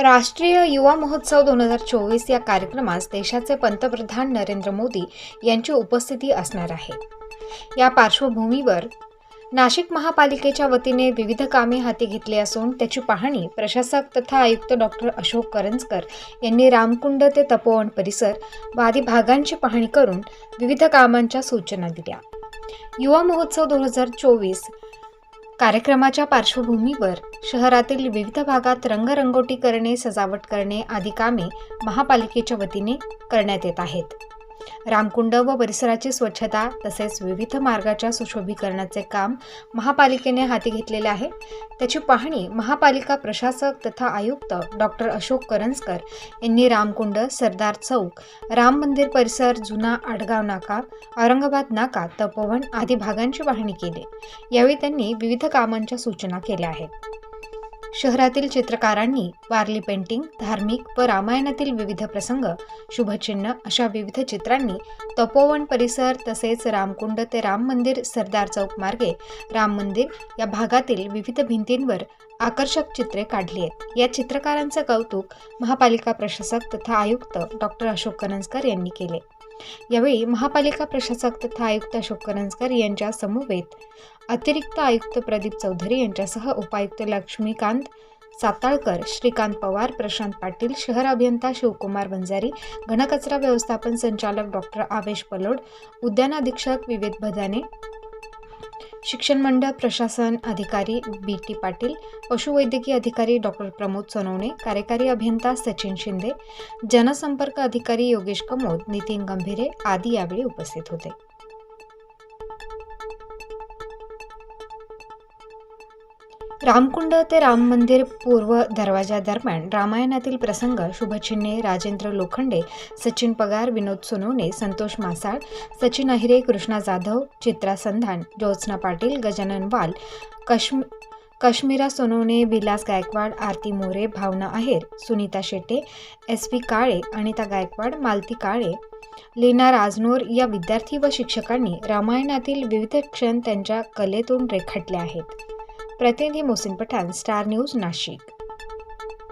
राष्ट्रीय युवा महोत्सव 2024 या कार्यक्रमास देशाचे पंतप्रधान नरेंद्र मोदी यांची उपस्थिती असणार आहे। या पार्श्वभूमीवर नाशिक महापालिकेच्या वतीने विविध कामे हाती घेतली असून त्याची पाहणी प्रशासक तथा आयुक्त डॉक्टर अशोक करंजकर यांनी रामकुंड ते तपोवन परिसर व आदी भागांची पाहणी करून विविध कामांच्या सूचना दिल्या। युवा महोत्सव 2024 कार्यक्रमाच्या पार्श्वभूमीवर शहरातील विविध भागात रंगरंगोटी करणे, सजावट करणे आदी कामे महापालिकेच्या वतीने करण्यात येत आहेत। रामकुंड व परिसराची स्वच्छता तसेच विविध मार्गाच्या सुशोभीकरणाचे काम महापालिकेने हाती घेतलेले आहे। त्याची पाहणी महापालिका प्रशासक तथा आयुक्त डॉक्टर अशोक करंजकर यांनी रामकुंड, सरदार चौक, राम मंदिर परिसर, जुना आडगाव नाका, औरंगाबाद नाका, तपोवन आदी भागांची पाहणी केली। यावेळी त्यांनी विविध कामांच्या सूचना केल्या आहेत। शहरातील चित्रकारांनी वारली पेंटिंग, धार्मिक व रामायणातील विविध प्रसंग, शुभचिन्ह अशा विविध चित्रांनी तपोवन परिसर तसेच रामकुंड ते राम मंदिर, सरदार चौक मार्गे राम मंदिर या भागातील विविध भिंतींवर आकर्षक चित्रे काढली आहेत। या चित्रकारांचे कौतुक महापालिका प्रशासक तथा आयुक्त डॉक्टर अशोक करंजकर यांनी केले। यावेळी महापालिका प्रशासक तथा आयुक्त अशोक करंजकर यांच्या समवेत अतिरिक्त आयुक्त प्रदीप चौधरी यांच्यासह उपायुक्त लक्ष्मीकांत साताळकर, श्रीकांत पवार, प्रशांत पाटील, शहर अभियंता शिवकुमार वंजारी, घनकचरा व्यवस्थापन संचालक डॉक्टर आवेश पलोड, उद्यान अधीक्षक विवेक भदाने, शिक्षण मंडळ प्रशासन अधिकारी बी.टी. पाटील, पशुवैद्यकीय अधिकारी डॉक्टर प्रमोद सोनवणे, कार्यकारी अभियंता सचिन शिंदे, जनसंपर्क अधिकारी योगेश कमोद, नितीन गंभीरे आदी यावेळी उपस्थित होते। रामकुंड ते राम मंदिर पूर्व दरवाजा दरम्यान रामायणातील प्रसंग, शुभचिन्हे राजेंद्र लोखंडे, सचिन पगार, विनोद सोनवणे, संतोष मासाळ, सचिन अहिरे, कृष्णा जाधव, चित्रा संधान, ज्योत्स्ना पाटील, गजानन वाल, कश्मीरा सोनवणे, विलास गायकवाड, आरती मोरे, भावना आहेर, सुनीता शेटे, एस.व्ही. काळे, अनिता गायकवाड, मालती काळे, लीना राजनोर या विद्यार्थी व शिक्षकांनी रामायणातील विविध क्षण त्यांच्या कलेतून रेखाटले आहेत। प्रतिनिधी मोहसिन पठाण, स्टार न्यूज, नाशिक।